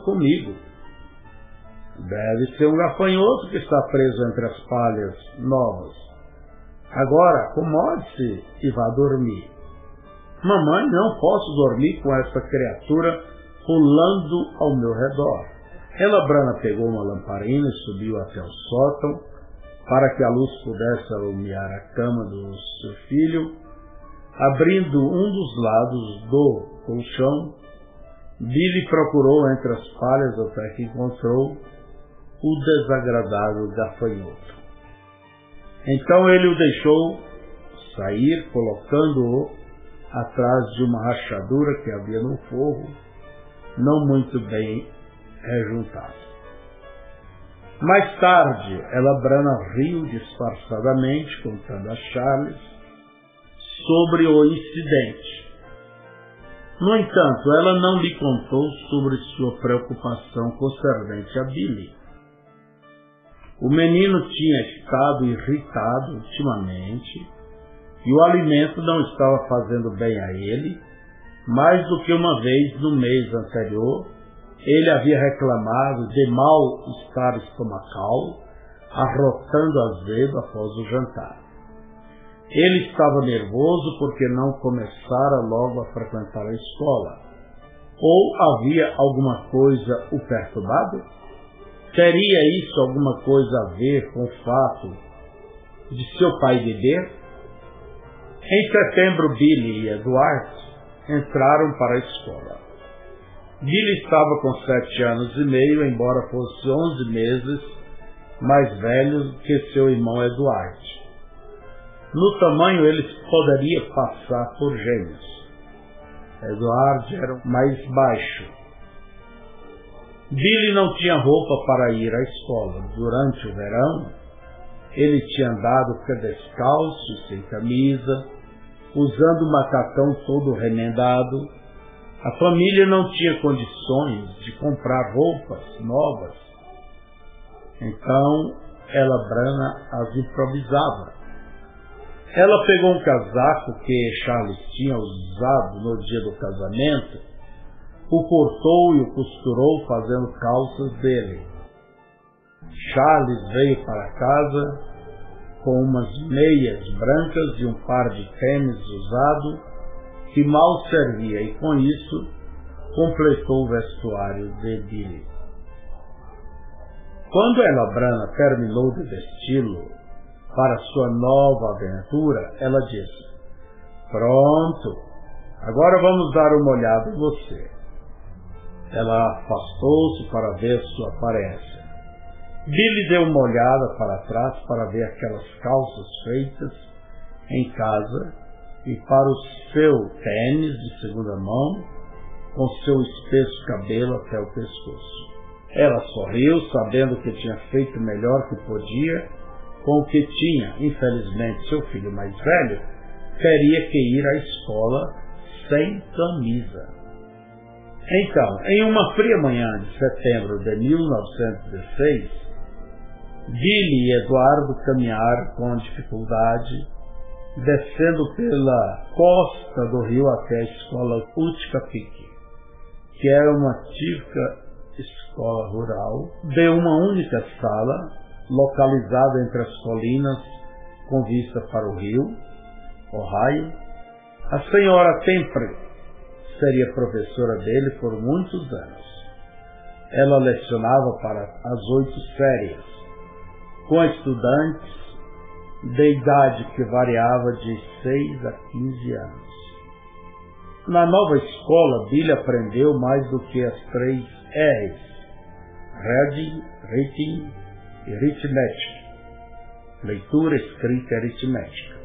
comigo. Deve ser um gafanhoto que está preso entre as palhas novas. Agora, acomode-se e vá dormir. Mamãe, não posso dormir com essa criatura pulando ao meu redor. Helabrana pegou uma lamparina e subiu até o sótão para que a luz pudesse alumiar a cama do seu filho. Abrindo um dos lados do colchão, Billy procurou entre as palhas até que encontrou o desagradável gafanhoto. Então ele o deixou sair, colocando-o atrás de uma rachadura que havia no forro, não muito bem rejuntado. Mais tarde, Helabrana riu disfarçadamente, contando a Charles sobre o incidente. No entanto, ela não lhe contou sobre sua preocupação concernente a Billy. O menino tinha estado irritado ultimamente e o alimento não estava fazendo bem a ele. Mais do que uma vez no mês anterior, ele havia reclamado de mal-estar estomacal, arrotando azedo após o jantar. Ele estava nervoso porque não começara logo a frequentar a escola. Ou havia alguma coisa o perturbado? Teria isso alguma coisa a ver com o fato de seu pai beber? Em setembro, Billy e Edward entraram para a escola. Billy estava com 7 anos e meio, embora fosse 11 meses mais velho que seu irmão Edward. No tamanho, ele poderia passar por gêmeos. Edward era mais baixo. Billy não tinha roupa para ir à escola. Durante o verão, ele tinha andado descalço e sem camisa, usando o macacão todo remendado. A família não tinha condições de comprar roupas novas. Então, Helabrana as improvisava. Ela pegou um casaco que Charles tinha usado no dia do casamento, o cortou e o costurou fazendo calças dele. Charles veio para casa com umas meias brancas e um par de tênis usado que mal servia, e com isso completou o vestuário de Billy. Quando Helabrana terminou de vesti-lo para sua nova aventura, ela disse: "Pronto, agora vamos dar uma olhada em você." Ela afastou-se para ver sua aparência. Billy deu uma olhada para trás para ver aquelas calças feitas em casa e para o seu tênis de segunda mão, com seu espesso cabelo até o pescoço. Ela sorriu, sabendo que tinha feito o melhor que podia com o que tinha. Infelizmente, seu filho mais velho teria que ir à escola sem camisa. Então, em uma fria manhã de setembro de 1916, Billy e Eduardo caminharam com dificuldade, descendo pela costa do rio até a escola Utkapique, que era uma típica escola rural de uma única sala, localizada entre as colinas com vista para o rio Ohio. A senhora Temple seria professora dele por muitos anos. Ela lecionava para as 8 séries, com estudantes de idade que variava de 6 a 15 anos. Na nova escola, Billy aprendeu mais do que as 3 R's: Reading, Writing e Arithmetic. Leitura, escrita e aritmética.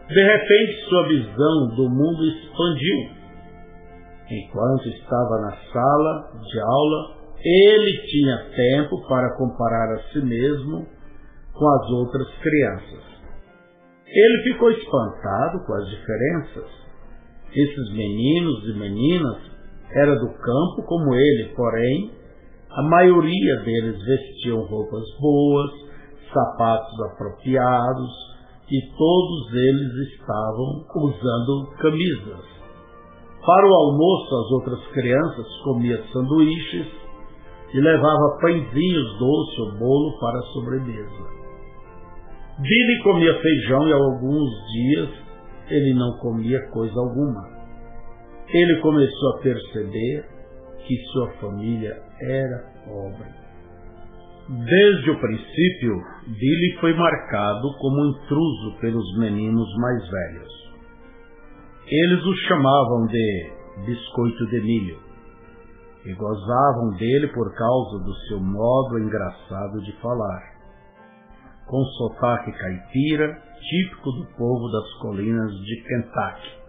De repente, sua visão do mundo expandiu. Enquanto estava na sala de aula, ele tinha tempo para comparar a si mesmo com as outras crianças. Ele ficou espantado com as diferenças. Esses meninos e meninas eram do campo como ele, porém, a maioria deles vestiam roupas boas, sapatos apropriados, e todos eles estavam usando camisas. Para o almoço, as outras crianças comiam sanduíches e levava pãezinhos doces ou bolo para a sobremesa. Billy comia feijão e há alguns dias ele não comia coisa alguma. Ele começou a perceber que sua família era pobre. Desde o princípio, Billy foi marcado como intruso pelos meninos mais velhos. Eles o chamavam de biscoito de milho e gozavam dele por causa do seu modo engraçado de falar, com sotaque caipira, típico do povo das colinas de Kentucky.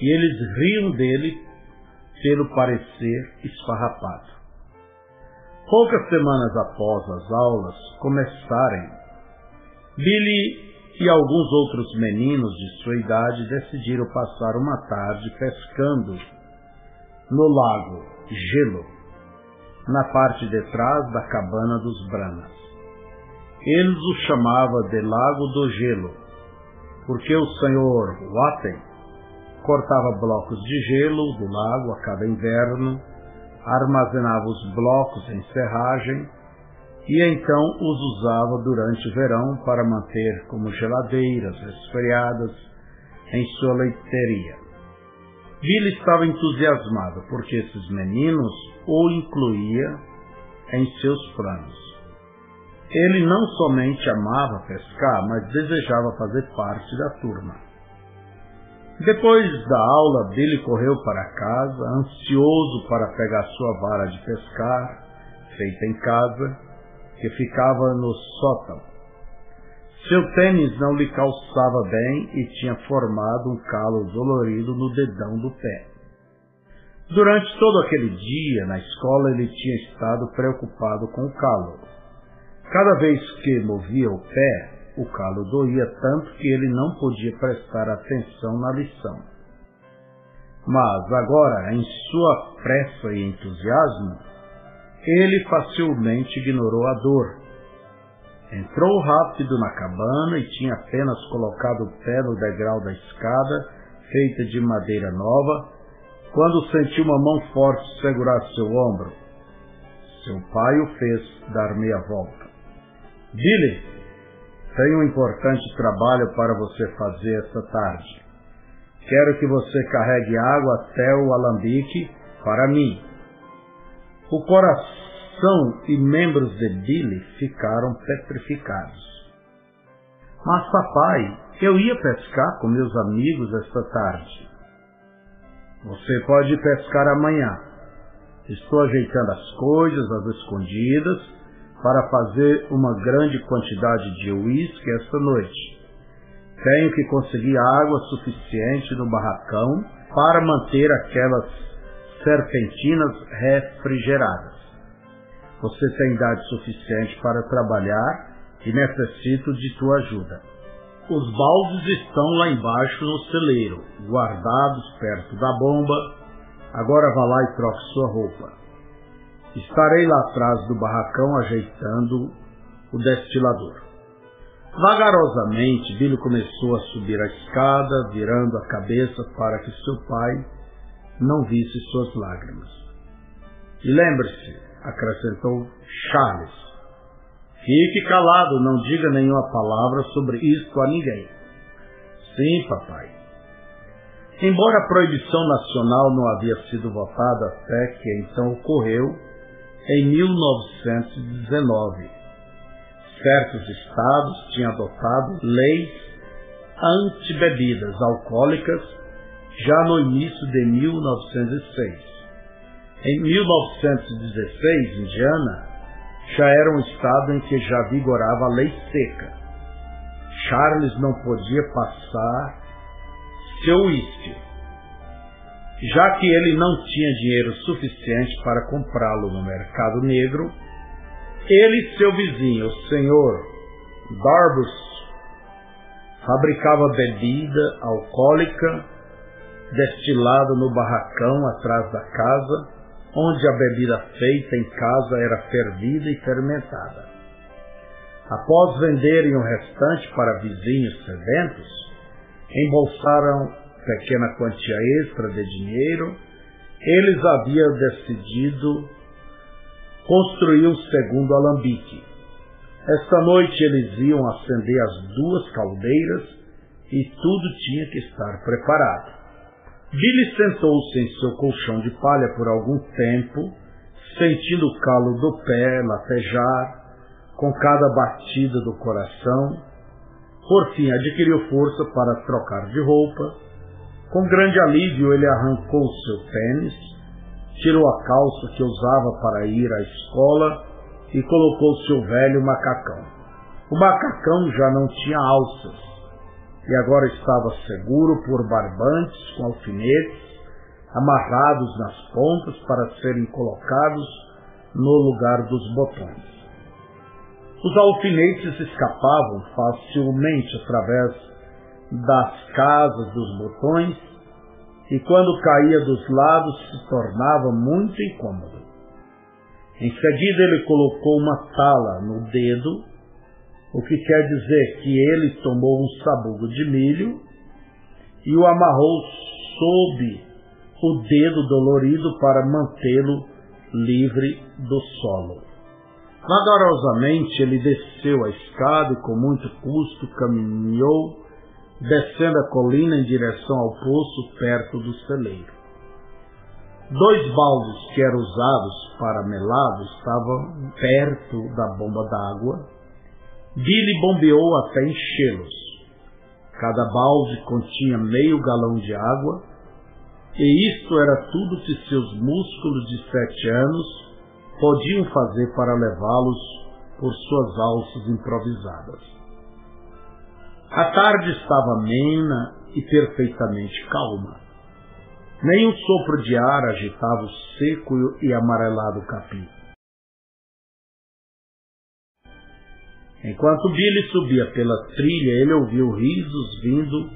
E eles riam dele pelo parecer esfarrapado. Poucas semanas após as aulas começarem, Billy e alguns outros meninos de sua idade decidiram passar uma tarde pescando no lago Gelo, na parte de trás da cabana dos Branas. Eles o chamavam de Lago do Gelo, porque o senhor Watten cortava blocos de gelo do lago a cada inverno, armazenava os blocos em serragem e então os usava durante o verão para manter como geladeiras resfriadas em sua leiteria. Billy estava entusiasmado porque esses meninos o incluía em seus planos. Ele não somente amava pescar, mas desejava fazer parte da turma. Depois da aula, Billy correu para casa, ansioso para pegar sua vara de pescar, feita em casa, que ficava no sótão. Seu tênis não lhe calçava bem e tinha formado um calo dolorido no dedão do pé. Durante todo aquele dia, na escola, ele tinha estado preocupado com o calo. Cada vez que movia o pé, o calo doía tanto que ele não podia prestar atenção na lição. Mas agora, em sua pressa e entusiasmo, ele facilmente ignorou a dor. Entrou rápido na cabana e tinha apenas colocado o pé no degrau da escada, feita de madeira nova, quando sentiu uma mão forte segurar seu ombro. Seu pai o fez dar meia volta. — Billy, tenho um importante trabalho para você fazer esta tarde. Quero que você carregue água até o alambique para mim. O coração e membros de Billy ficaram petrificados. — Mas, papai, eu ia pescar com meus amigos esta tarde. — Você pode pescar amanhã. Estou ajeitando as coisas às escondidas para fazer uma grande quantidade de uísque esta noite. Tenho que conseguir água suficiente no barracão para manter aquelas serpentinas refrigeradas. Você tem idade suficiente para trabalhar e necessito de tua ajuda. Os baldes estão lá embaixo no celeiro, guardados perto da bomba. Agora vá lá e troque sua roupa. Estarei lá atrás do barracão ajeitando o destilador. Vagarosamente, Billy começou a subir a escada, virando a cabeça para que seu pai não visse suas lágrimas. E lembre-se, acrescentou Charles, fique calado, não diga nenhuma palavra sobre isto a ninguém. Sim, papai. Embora a proibição nacional não havia sido votada até que então ocorreu, em 1919, certos estados tinham adotado leis anti-bebidas alcoólicas já no início de 1906. Em 1916, Indiana já era um estado em que já vigorava a lei seca. Charles não podia passar seu uísque, já que ele não tinha dinheiro suficiente para comprá-lo no mercado negro. Ele e seu vizinho, o senhor Darbus, fabricava bebida alcoólica destilada no barracão atrás da casa, onde a bebida feita em casa era fervida e fermentada. Após venderem o restante para vizinhos sedentos, embolsaram pequena quantia extra de dinheiro. Eles haviam decidido construiu um segundo alambique. Esta noite eles iam acender as 2 caldeiras e tudo tinha que estar preparado. Billy sentou-se em seu colchão de palha por algum tempo, sentindo o calo do pé latejar com cada batida do coração. Por fim, adquiriu força para trocar de roupa. Com grande alívio, ele arrancou seu tênis, tirou a calça que usava para ir à escola e colocou seu velho macacão. O macacão já não tinha alças e agora estava seguro por barbantes com alfinetes amarrados nas pontas para serem colocados no lugar dos botões. Os alfinetes escapavam facilmente através das casas dos botões e quando caía dos lados se tornava muito incômodo. Em seguida ele colocou uma tala no dedo, o que quer dizer que ele tomou um sabugo de milho e o amarrou sob o dedo dolorido para mantê-lo livre do solo. Vagarosamente ele desceu a escada e com muito custo caminhou, descendo a colina em direção ao poço perto do celeiro. 2 baldes que eram usados para melado estavam perto da bomba d'água. Billy bombeou até enchê-los. Cada balde continha meio galão de água, e isto era tudo que seus músculos de 7 anos podiam fazer para levá-los por suas alças improvisadas. A tarde estava amena e perfeitamente calma. Nem um sopro de ar agitava o seco e amarelado capim. Enquanto Billy subia pela trilha, ele ouviu risos vindo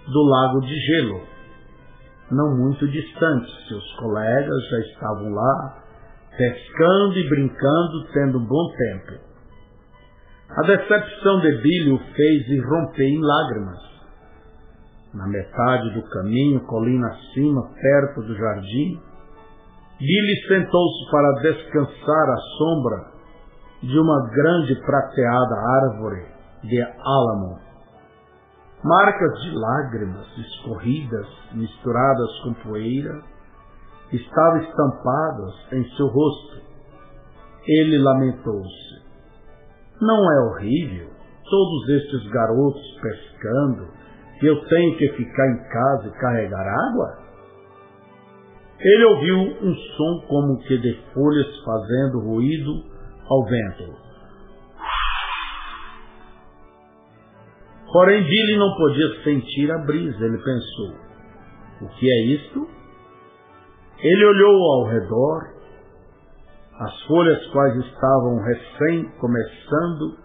do lago de gelo. Não muito distante, seus colegas já estavam lá, pescando e brincando, tendo um bom tempo. A decepção de Billy o fez irromper em lágrimas. Na metade do caminho, colina acima, perto do jardim, Billy sentou-se para descansar à sombra de uma grande prateada árvore de álamo. Marcas de lágrimas escorridas, misturadas com poeira, estavam estampadas em seu rosto. Ele lamentou-se. Não é horrível? Todos estes garotos pescando, e eu tenho que ficar em casa e carregar água? Ele ouviu um som como que de folhas fazendo ruído ao vento. Porém, Billy não podia sentir a brisa. Ele pensou, o que é isto? Ele olhou ao redor. As folhas quais estavam recém começando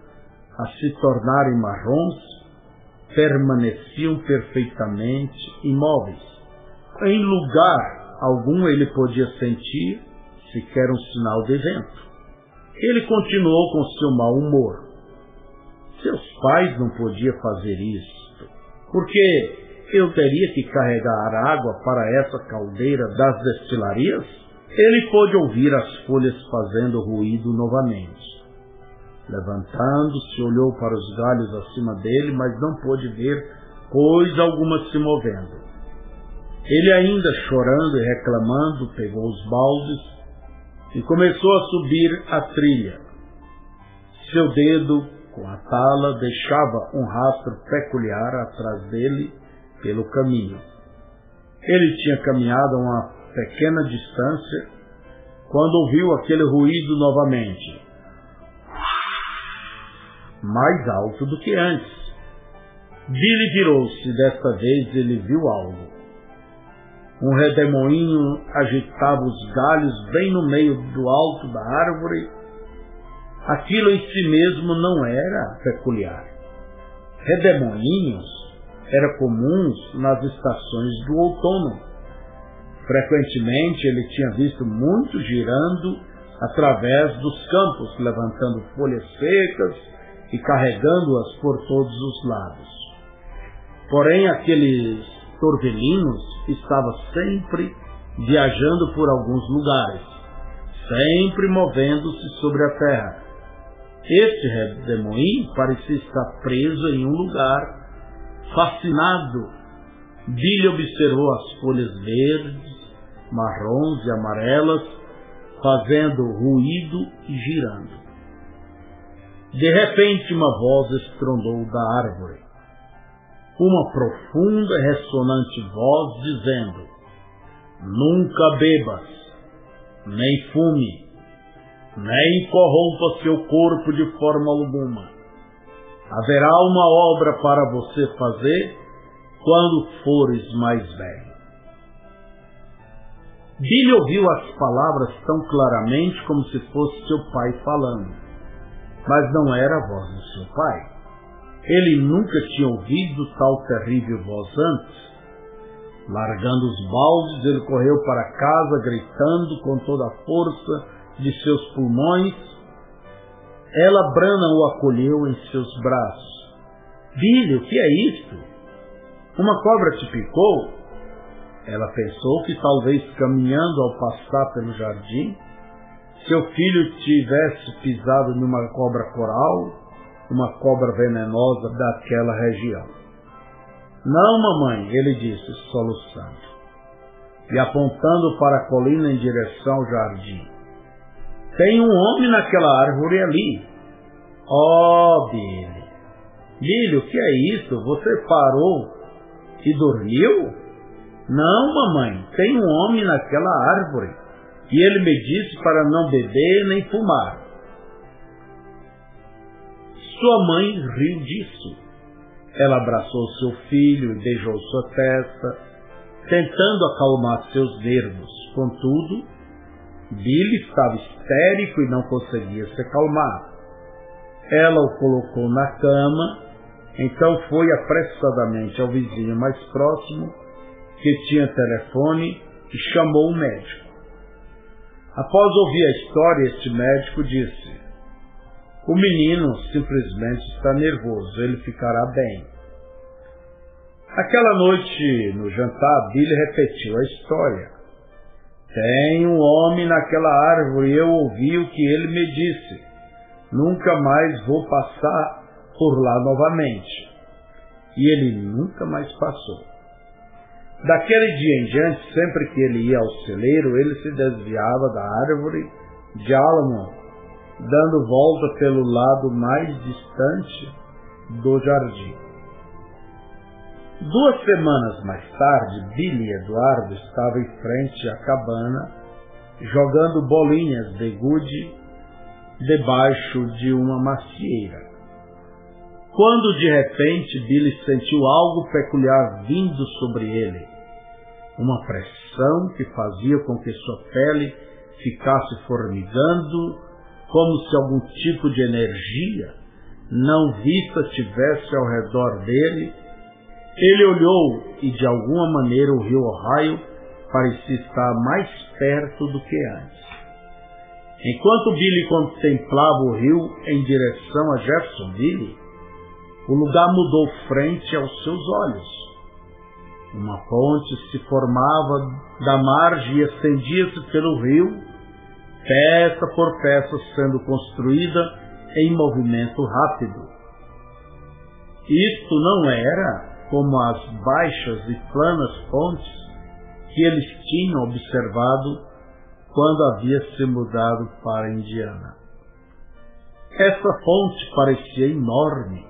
a se tornarem marrons, permaneciam perfeitamente imóveis. Em lugar algum ele podia sentir sequer um sinal de vento. Ele continuou com seu mau humor. Seus pais não podiam fazer isto, porque eu teria que carregar água para essa caldeira das destilarias? Ele pôde ouvir as folhas fazendo ruído novamente. Levantando-se, olhou para os galhos acima dele, mas não pôde ver coisa alguma se movendo. Ele, ainda chorando e reclamando, pegou os baldes e começou a subir a trilha. Seu dedo, com a tala, deixava um rastro peculiar atrás dele pelo caminho. Ele tinha caminhado a uma pequena distância quando ouviu aquele ruído novamente, mais alto do que antes. Billy virou-se e desta vez ele viu algo. Um redemoinho agitava os galhos bem no meio do alto da árvore. Aquilo em si mesmo não era peculiar. Redemoinhos eram comuns nas estações do outono. Frequentemente ele tinha visto muitos girando através dos campos, levantando folhas secas e carregando-as por todos os lados. Porém, aqueles torvelinhos estavam sempre viajando por alguns lugares, sempre movendo-se sobre a terra. Este redemoinho parecia estar preso em um lugar. Fascinado, Billy observou as folhas verdes, marrons e amarelas, fazendo ruído e girando. De repente, uma voz estrondou da árvore. Uma profunda e ressonante voz dizendo: nunca bebas, nem fume, nem corrompa seu corpo de forma alguma. Haverá uma obra para você fazer quando fores mais velho. Billy ouviu as palavras tão claramente como se fosse seu pai falando, mas não era a voz do seu pai. Ele nunca tinha ouvido tal terrível voz antes. Largando os baldes, ele correu para casa, gritando com toda a força de seus pulmões. Ela, Brana, o acolheu em seus braços. Billy, o que é isto? Uma cobra te picou? Ela pensou que talvez caminhando ao passar pelo jardim, seu filho tivesse pisado numa cobra coral, uma cobra venenosa daquela região. Não, mamãe, ele disse, soluçando, e apontando para a colina em direção ao jardim. Tem um homem naquela árvore ali. Oh, Billy. Billy, o que é isso? Você parou e dormiu? Não, mamãe, tem um homem naquela árvore, e ele me disse para não beber nem fumar. Sua mãe riu disso. Ela abraçou seu filho e beijou sua testa, tentando acalmar seus nervos. Contudo, Billy estava histérico e não conseguia se acalmar. Ela o colocou na cama, então foi apressadamente ao vizinho mais próximo, que tinha telefone, e chamou um médico. Após ouvir a história, este médico disse: o menino simplesmente está nervoso, ele ficará bem. Aquela noite, no jantar, Billy repetiu a história. Tem um homem naquela árvore e eu ouvi o que ele me disse. Nunca mais vou passar por lá novamente. E ele nunca mais passou. Daquele dia em diante, sempre que ele ia ao celeiro, ele se desviava da árvore de álamo, dando volta pelo lado mais distante do jardim. 2 semanas mais tarde, Billy e Eduardo estavam em frente à cabana, jogando bolinhas de gude debaixo de uma macieira. Quando de repente Billy sentiu algo peculiar vindo sobre ele, uma pressão que fazia com que sua pele ficasse formigando, como se algum tipo de energia não vista tivesse ao redor dele. Ele olhou e de alguma maneira o rio Ohio parecia estar mais perto do que antes. Enquanto Billy contemplava o rio em direção a Jeffersonville, o lugar mudou frente aos seus olhos. Uma ponte se formava da margem e estendia-se pelo rio, peça por peça sendo construída em movimento rápido. Isto não era como as baixas e planas pontes que eles tinham observado quando havia se mudado para Indiana. Essa ponte parecia enorme,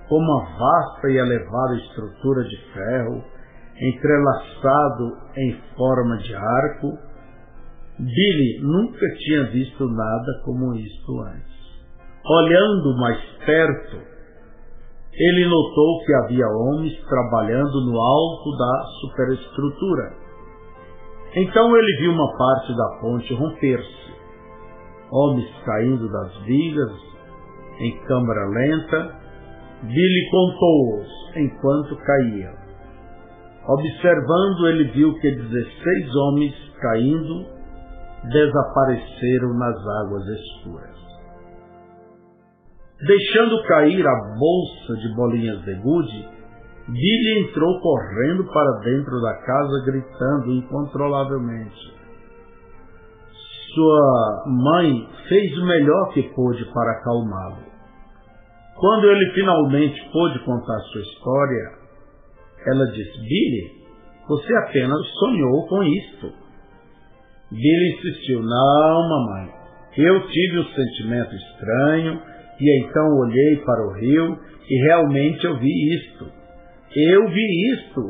com uma vasta e elevada estrutura de ferro, entrelaçado em forma de arco. Billy nunca tinha visto nada como isto antes. Olhando mais perto, ele notou que havia homens trabalhando no alto da superestrutura. Então ele viu uma parte da ponte romper-se, homens caindo das vigas em câmara lenta. Billy contou-os enquanto caíam. Observando, ele viu que 16 homens caindo desapareceram nas águas escuras. Deixando cair a bolsa de bolinhas de gude, Billy entrou correndo para dentro da casa, gritando incontrolavelmente: Sua mãe fez o melhor que pôde para acalmá-lo. Quando ele finalmente pôde contar sua história, ela disse: Billy, você apenas sonhou com isto. Billy insistiu: Não, mamãe, eu tive um sentimento estranho e então olhei para o rio e realmente eu vi isto. Eu vi isto,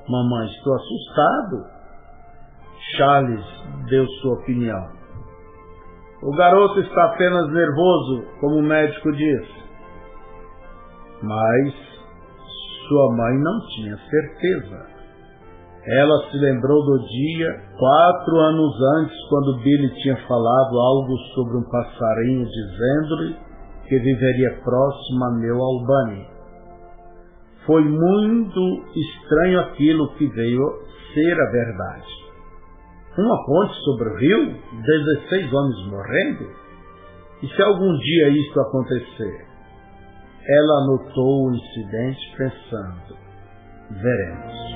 mamãe, estou assustado. Charles deu sua opinião. O garoto está apenas nervoso, como o médico disse. Mas sua mãe não tinha certeza. Ela se lembrou do dia, 4 anos antes, quando Billy tinha falado algo sobre um passarinho dizendo-lhe que viveria próximo a New Albany. Foi muito estranho aquilo que veio ser a verdade. Uma ponte sobre o rio, 16 homens morrendo? E se algum dia isso acontecer? Ela anotou o incidente pensando: veremos.